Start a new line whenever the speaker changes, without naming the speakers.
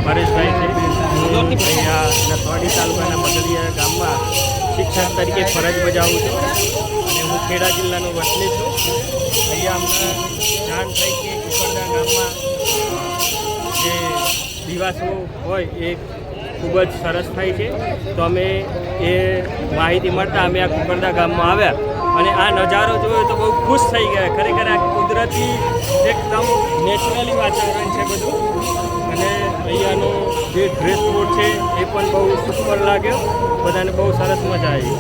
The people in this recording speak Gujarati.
પરેશભાઈ છે. અહીંયા નસવાડી તાલુકાના બગડિયા ગામમાં શિક્ષક તરીકે ફરજ બજાવું છું અને હું ખેડા જિલ્લાનો વતની છું. અહીંયા અમને જાણ થઈ કે કુકરદા ગામમાં જે દિવાસો હોય એ ખૂબ જ સરસ થાય છે. તો અમે એ માહિતી મળતા અમે આ કુકરદા ગામમાં આવ્યા અને આ નજારો જોયો તો બહુ ખુશ થઈ ગયા. ખરેખર આ કુદરતી એકદમ નેચરલી વાતાવરણ છે બધું. અને અહીંયાનો જે ડ્રેસ કોડ છે એ પણ બહુ સુપર લાગ્યો. બધાને બહુ સરસ મજા આવી.